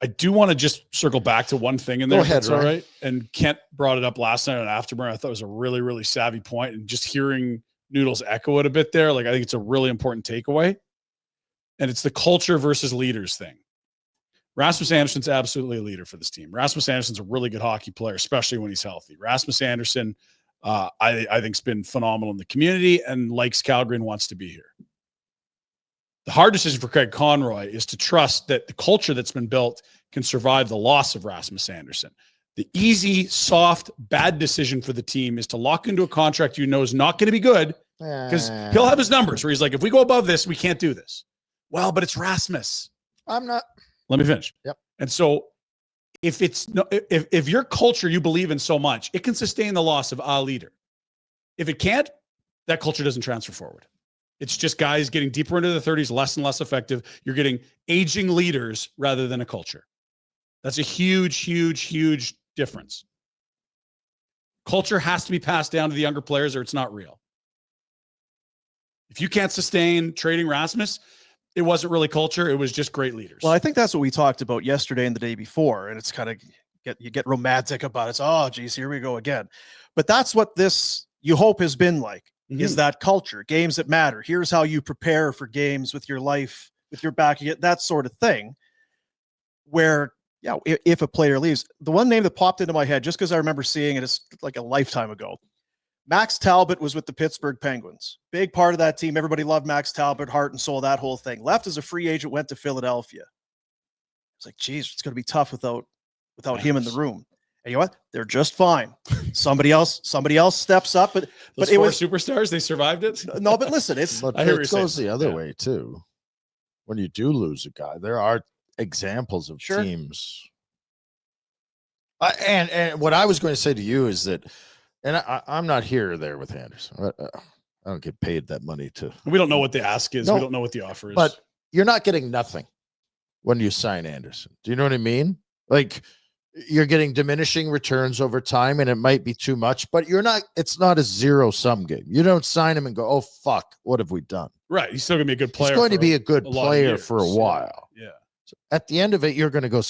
I do want to just circle back to one thing in there. Go ahead, all right. And Kent brought it up last night on Afterburn. I thought it was a really, really savvy point, and just hearing Noodles echo it a bit there. Like, I think it's a really important takeaway, and it's the culture versus leaders thing. Rasmus Andersson's absolutely a leader for this team. Rasmus Andersson's a really good hockey player, especially when he's healthy. Rasmus Andersson, I think, has been phenomenal in the community and likes Calgary and wants to be here. The hard decision for Craig Conroy is to trust that the culture that's been built can survive the loss of Rasmus Andersson. The easy, soft, bad decision for the team is to lock into a contract you know is not going to be good, because he'll have his numbers where he's like, if we go above this, we can't do this. Well, but it's Rasmus. I'm not. Let me finish. Yep. And so if your culture you believe in so much, it can sustain the loss of a leader. If it can't, that culture doesn't transfer forward. It's just guys getting deeper into the 30s, less and less effective. You're getting aging leaders rather than a culture. That's a huge, huge, huge difference. Culture has to be passed down to the younger players or it's not real. If you can't sustain trading Rasmus, it wasn't really culture. It was just great leaders. Well, I think that's what we talked about yesterday and the day before. And it's kind of you get romantic about it. It's, oh, geez, here we go again. But that's what this, you hope, has been like. Is that culture, games that matter. Here's how you prepare for games with your life, with your back, that sort of thing. Where, yeah, if a player leaves, the one name that popped into my head, just because I remember seeing it is like a lifetime ago. Max Talbot was with the Pittsburgh Penguins. Big part of that team. Everybody loved Max Talbot, heart and soul, that whole thing. Left as a free agent, went to Philadelphia. It's like, geez, it's going to be tough without him in the room. And you know what? They're just fine. Somebody else steps up, but it was superstars. They survived it. No, but listen, it goes the other way too. When you do lose a guy, there are examples of teams. And what I was going to say to you is that, and I'm not here or there with Andersson. I don't get paid that money to. We don't know what the ask is. We don't know what the offer is. But you're not getting nothing when you sign Andersson. Do you know what I mean? Like, you're getting diminishing returns over time, and it might be too much, but it's not a zero-sum game. You don't sign him and go, oh, fuck, what have we done? Right. He's still going to be a good player. He's going to be a good player for a while. Yeah. So at the end of it, you're going to go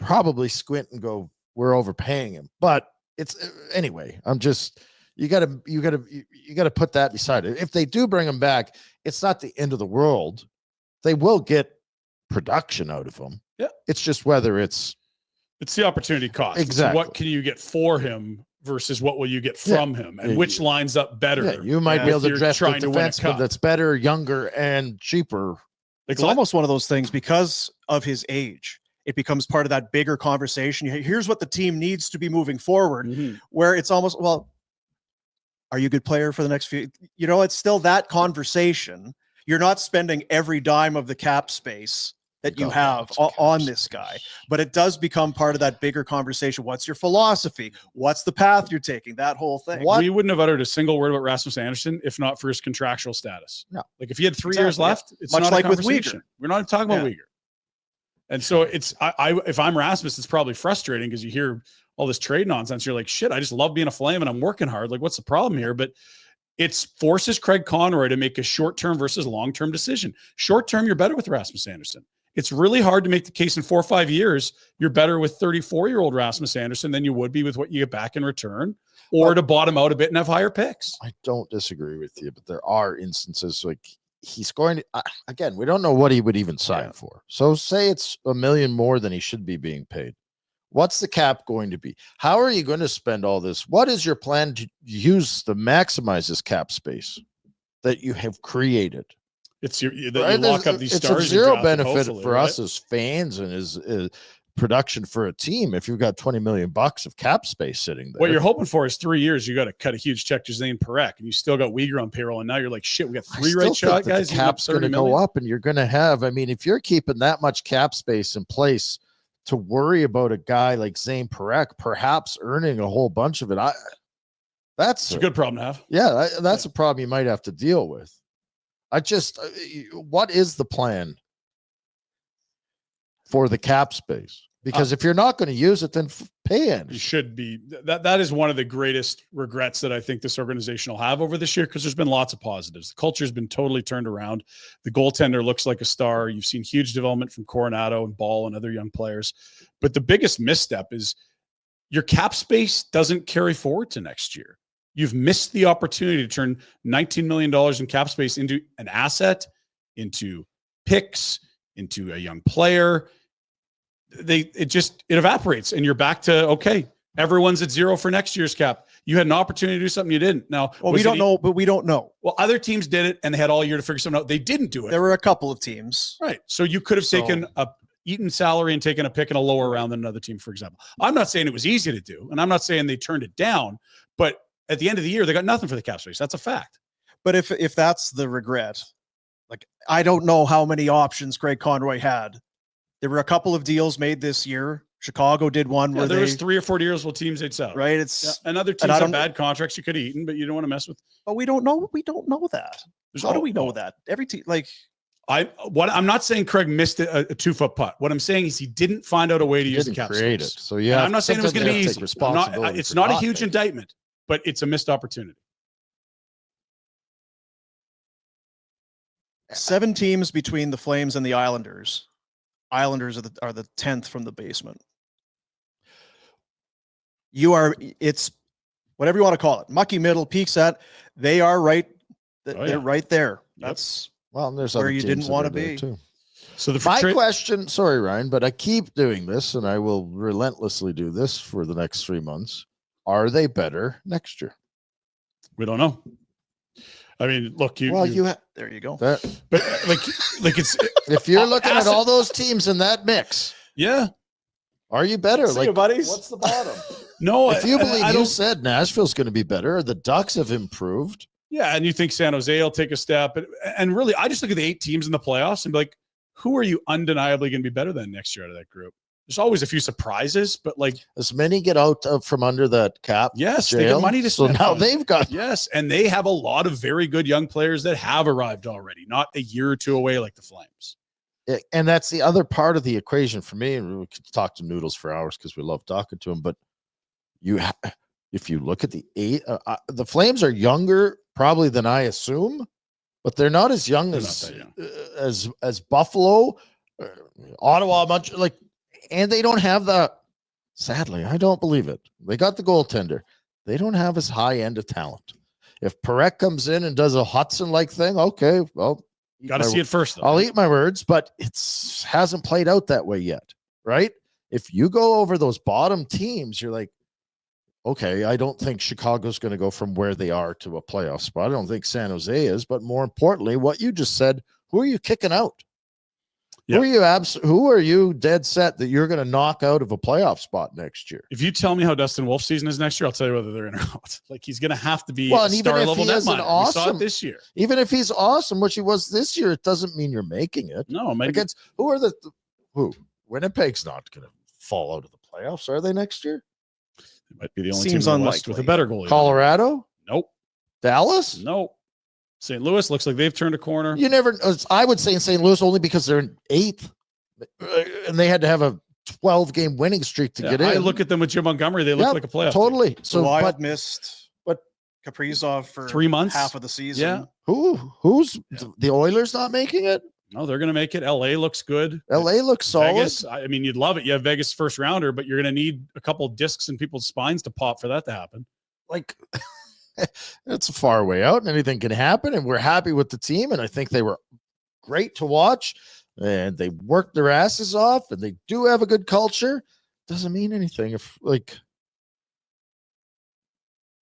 probably squint and go, we're overpaying him. But it's anyway, you got to put that beside it. If they do bring him back, it's not the end of the world. They will get production out of him. Yeah. It's just whether it's the opportunity cost. Exactly. So what can you get for him versus what will you get from him, and which lines up better? Yeah, you might be able to dress the defenseman that's better, younger, and cheaper. It's almost one of those things because of his age. It becomes part of that bigger conversation. Here's what the team needs to be moving forward, where it's almost, well, are you a good player for the next few? It's still that conversation. You're not spending every dime of the cap space that you have on this guy, but it does become part of that bigger conversation. What's your philosophy? What's the path you're taking? That whole thing. We wouldn't have uttered a single word about Rasmus Andersson if not for his contractual status. No. Like, if he had 3 years left, it's much not like a with conversation. Uyghur. We're not talking about Uyghur. And so it's, if I'm Rasmus, it's probably frustrating because you hear all this trade nonsense. You're like, shit, I just love being a Flame and I'm working hard. Like, what's the problem here? But it forces Craig Conroy to make a short-term versus long-term decision. Short-term, you're better with Rasmus Andersson. It's really hard to make the case in 4 or 5 years you're better with 34-year-old Rasmus Andersson than you would be with what you get back in return, or to bottom out a bit and have higher picks. I don't disagree with you, but there are instances like he's going to, again, we don't know what he would even sign for. So say it's $1 million more than he should be being paid. What's the cap going to be? How are you going to spend all this? What is your plan to use to maximize this cap space that you have created? It's you lock up these stars. It's a zero benefit for us as fans and as production for a team if you've got $20 million of cap space sitting there. What you're hoping for is 3 years. You got to cut a huge check to Zane Parekh, and you still got Uyghur on payroll, and now you're like, shit, we got 3 right shot guys. The cap's going to go up, and you're going to have. I mean, if you're keeping that much cap space in place to worry about a guy like Zane Parekh perhaps earning a whole bunch of it, that's a good problem to have. Yeah, that's a problem you might have to deal with. What is the plan for the cap space? Because if you're not going to use it, then pay You Andersson. should be. That is one of the greatest regrets that I think this organization will have over this year, because there's been lots of positives. The culture has been totally turned around. The goaltender looks like a star. You've seen huge development from Coronado and Ball and other young players. But the biggest misstep is your cap space doesn't carry forward to next year. You've missed the opportunity to turn $19 million in cap space into an asset, into picks, into a young player. It evaporates, and you're back to, okay, everyone's at zero for next year's cap. You had an opportunity to do something you didn't. Now, well, we don't know, but we don't know. Well, other teams did it, and they had all year to figure something out. They didn't do it. There were a couple of teams. Right. So you could have taken a Eaton salary and taken a pick in a lower round than another team, for example. I'm not saying it was easy to do, and I'm not saying they turned it down, but at the end of the year, they got nothing for the cap space. That's a fact. But if that's the regret, like, I don't know how many options Craig Conroy had. There were a couple of deals made this year. Chicago did one where there was 3 or 4 deals with teams they'd sell. Right. It's and other teams have bad contracts you could have eaten, but you don't want to mess with. But we don't know. We don't know that. How do we know that? Every team, like, I'm not saying Craig missed a 2-foot putt. What I'm saying is he didn't find out a way to use the cap space. So yeah, I'm not saying it was going to be easy. It's not a huge indictment, but it's a missed opportunity. 7 teams between the Flames and the Islanders. Islanders are the 10th from the basement. It's whatever you want to call it. Mucky middle, peaks at. They are right. They're right there. That's there's where you didn't want to be. Too. So my question, sorry, Ryan, but I keep doing this, and I will relentlessly do this for the next 3 months. Are they better next year? We don't know. I mean, look, there you go. But like it's if you're looking at all those teams in that mix, yeah, are you better? See you, buddies. What's the bottom? No, if you believe you said Nashville's going to be better, the Ducks have improved. Yeah, and you think San Jose will take a step, and really, I just look at the 8 teams in the playoffs and be like, who are you undeniably going to be better than next year out of that group? There's always a few surprises, but like as many get out from under that cap. Yes, they got money to spend. So now they've got and they have a lot of very good young players that have arrived already, not a year or two away like the Flames. And that's the other part of the equation for me. And we could talk to Noodles for hours because we love talking to him. But if you look at the 8, the Flames are younger probably than I assume, but they're not as young as Buffalo, Ottawa, much like. And they don't have sadly, I don't believe it. They got the goaltender. They don't have as high end of talent. If Parekh comes in and does a Hudson-like thing, okay, well. Got to see it first, though. I'll eat my words, but it hasn't played out that way yet, right? If you go over those bottom teams, you're like, okay, I don't think Chicago's going to go from where they are to a playoff spot. I don't think San Jose is, but more importantly, what you just said, who are you kicking out? Yep. Who are you dead set that you're going to knock out of a playoff spot next year? If you tell me how Dustin Wolf's season is next year, I'll tell you whether they're in or out. Like, he's going to have to be a star level net miner. We saw it this year. Even if he's awesome, which he was this year, it doesn't mean you're making it. No, maybe. Against who? Winnipeg's not going to fall out of the playoffs, are they next year? They might be the only team in the West with a better goalie. Colorado? Nope. Dallas? Nope. St. Louis looks like they've turned a corner. I would say in St. Louis only because they're in 8th. And they had to have a 12-game winning streak to get in. I look at them with Jim Montgomery. They look like a playoff totally. Team. So Wild missed Kaprizov for 3 months, half of the season. Yeah. Who's the Oilers not making it? No, they're going to make it. LA looks good. LA looks solid. Vegas, I mean, you'd love it. You have Vegas first rounder, but you're going to need a couple of discs in people's spines to pop for that to happen. Like, it's a far way out and anything can happen. And we're happy with the team. And I think they were great to watch and they worked their asses off and they do have a good culture. Doesn't mean anything if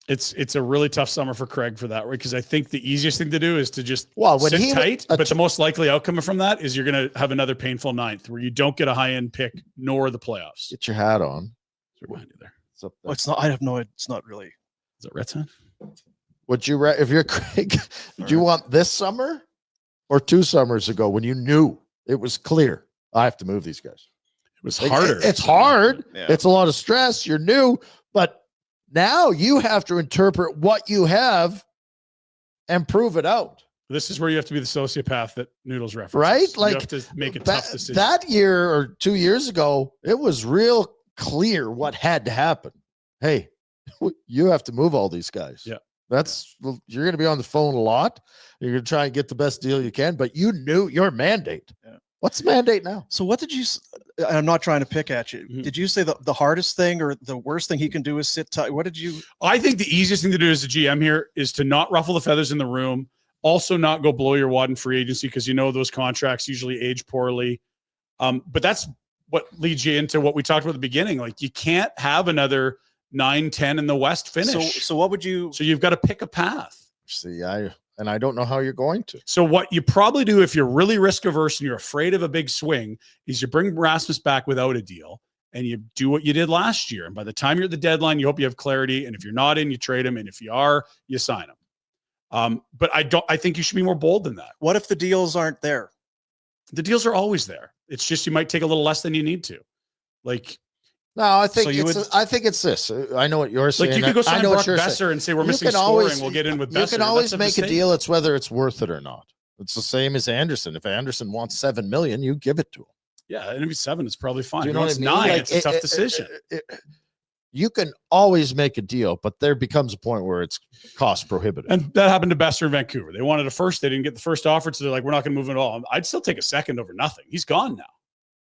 it's a really tough summer for Craig for that, right? Because I think the easiest thing to do is to just sit tight. But the most likely outcome from that is you're going to have another painful 9th where you don't get a high-end pick nor the playoffs. Get your hat on. Behind you there. It's not. I have no. It's not really. Is it Rhett's hand? Would you, if you're Craig, do you want this summer or 2 summers ago when you knew it was clear? I have to move these guys. It was harder. It's hard. Yeah. It's a lot of stress. You're new, but now you have to interpret what you have and prove it out. This is where you have to be the sociopath that Noodles references. Right? Like, you have to make a tough decision. That year or 2 years ago, it was real clear what had to happen. Hey, you have to move all these guys. Yeah. You're going to be on the phone a lot. You're going to try and get the best deal you can, but you knew your mandate. Yeah. What's the mandate now? So what did you, I'm not trying to pick at you. Mm-hmm. Did you say the hardest thing or the worst thing he can do is sit tight? What did you? I think the easiest thing to do as a GM here is to not ruffle the feathers in the room. Also not go blow your wad in free agency because those contracts usually age poorly. But that's what leads you into what we talked about at the beginning. Like, you can't have another 9-10 in the West finish. So what would you? So you've got to pick a path. See, I don't know how you're going to. So what you probably do if you're really risk averse and you're afraid of a big swing is you bring Rasmus back without a deal and you do what you did last year. And by the time you're at the deadline, you hope you have clarity. And if you're not in, you trade him. And if you are, you sign him. But I think you should be more bold than that. What if the deals aren't there? The deals are always there. It's just, you might take a little less than you need to. Like, no, I think I think it's this. I know what you're saying. Like, you could go sign Brock Besser and say we're missing scoring. We'll get in with Besser. You can always make a deal. It's whether it's worth it or not. It's the same as Anderson. If Anderson wants $7 million, you give it to him. Yeah, and if he's 7, it's probably fine. You know what I mean? 9, like, it's a tough decision. You can always make a deal, but there becomes a point where it's cost prohibitive. And that happened to Besser in Vancouver. They wanted a first. They didn't get the first offer, so they're like, we're not going to move him at all. I'd still take a second over nothing. He's gone now.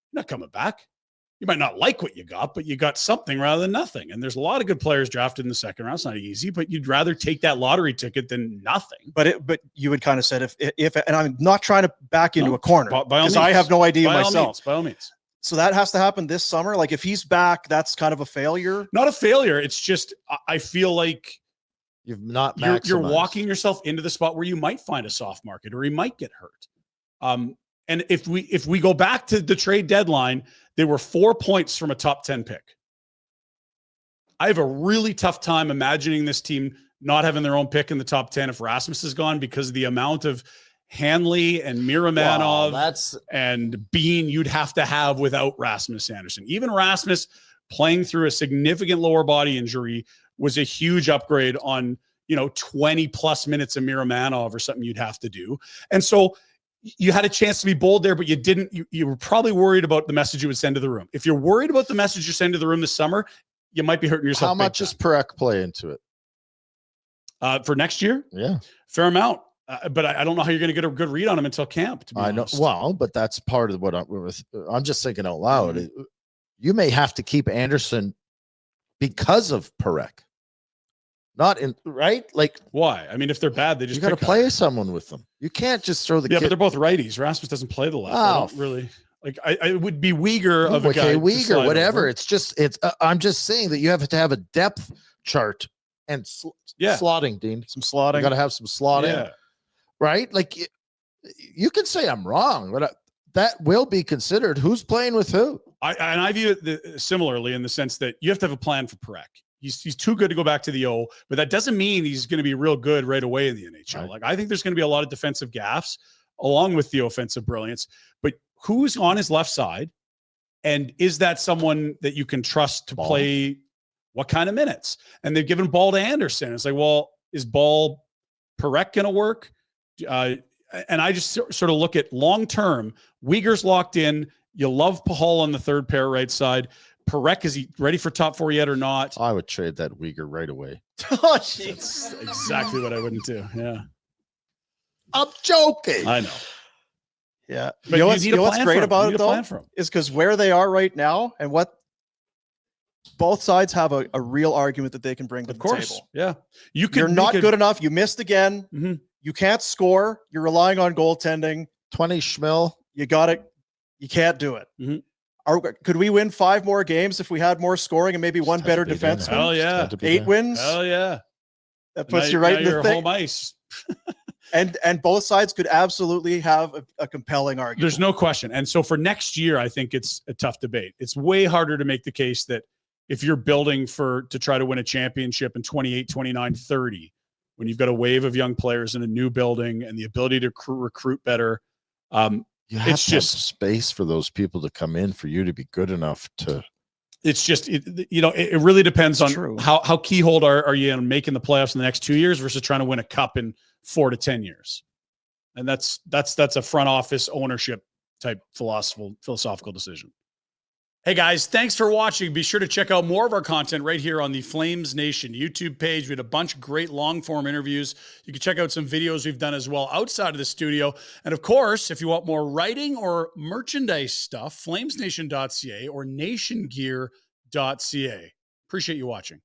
He's not coming back. You might not like what you got, but you got something rather than nothing. And there's a lot of good players drafted in the second round. It's not easy, but you'd rather take that lottery ticket than nothing. But you would kind of said if and I'm not trying to back into a corner because I have no idea myself. By all means. So that has to happen this summer. Like, if he's back, that's kind of a failure. Not a failure. It's just, I feel like you've not you're walking yourself into the spot where you might find a soft market or he might get hurt. And if we go back to the trade deadline, they were 4 points from a top 10 pick. I have a really tough time imagining this team not having their own pick in the top 10 if Rasmus is gone, because of the amount of Hanley and Miramanov and Bean you'd have to have without Rasmus Andersson. Even Rasmus playing through a significant lower body injury was a huge upgrade on, 20 plus minutes of Miramanov or something you'd have to do. And so you had a chance to be bold there, but you didn't. You were probably worried about the message you would send to the room. If you're worried about the message you send to the room this summer, you might be hurting yourself. How much does Perek play into it? For next year? Yeah. Fair amount. But I don't know how you're going to get a good read on him until camp. To be honest. Well, but that's part of what I'm just thinking out loud. Mm-hmm. You may have to keep Anderson because of Perek. Not in right? Like, why? I mean, if they're bad, they just got to play someone with them. You can't just throw the but they're both righties. Rasmus doesn't play the left. I don't really like. I would be Uyghur of a guy. Uyghur, whatever. Over. It's. I'm just saying that you have to have a depth chart and slotting, Dean. Some slotting. You got to have some slotting. Yeah. Right? Like, you can say I'm wrong, but that will be considered. Who's playing with who? I view it similarly in the sense that you have to have a plan for Perek. He's too good to go back to the O, but that doesn't mean he's going to be real good right away in the NHL. Right. Like, I think there's going to be a lot of defensive gaffes along with the offensive brilliance, but who's on his left side? And is that someone that you can trust to play what kind of minutes? And they've given Ball to Anderson. It's like, well, is Ball Perek going to work? And I just sort of look at long-term. Uyghur's locked in. You love Pahal on the third pair right side. Perek, is he ready for top 4 yet or not? I would trade that Uyghur right away. Oh, jeez. That's exactly what I wouldn't do. Yeah. I'm joking. I know. Yeah. But you know what's great about it, though, is because where they are right now and what both sides have a real argument that they can bring to the table. Yeah. You're not good enough. You missed again. Mm-hmm. You can't score. You're relying on goaltending. 20 schmil. You got it. You can't do it. Mm-hmm. Could we win 5 more games if we had more scoring and maybe one better defenseman? Hell yeah. 8 wins? Hell yeah. That puts you right in the thing. Home ice. and both sides could absolutely have a compelling argument. There's no question. And so for next year, I think it's a tough debate. It's way harder to make the case that if you're building to try to win a championship in 28, 29, 30, when you've got a wave of young players in a new building and the ability to recruit better, you have to have space for those people to come in for you to be good enough to. It's just, it really depends on how keyhold are you in making the playoffs in the next 2 years versus trying to win a cup in 4 to 10 years. And that's a front office ownership type philosophical decision. Hey guys, thanks for watching. Be sure to check out more of our content right here on the Flames Nation YouTube page. We had a bunch of great long form interviews. You can check out some videos we've done as well outside of the studio. And of course, if you want more writing or merchandise stuff, flamesnation.ca or nationgear.ca. Appreciate you watching.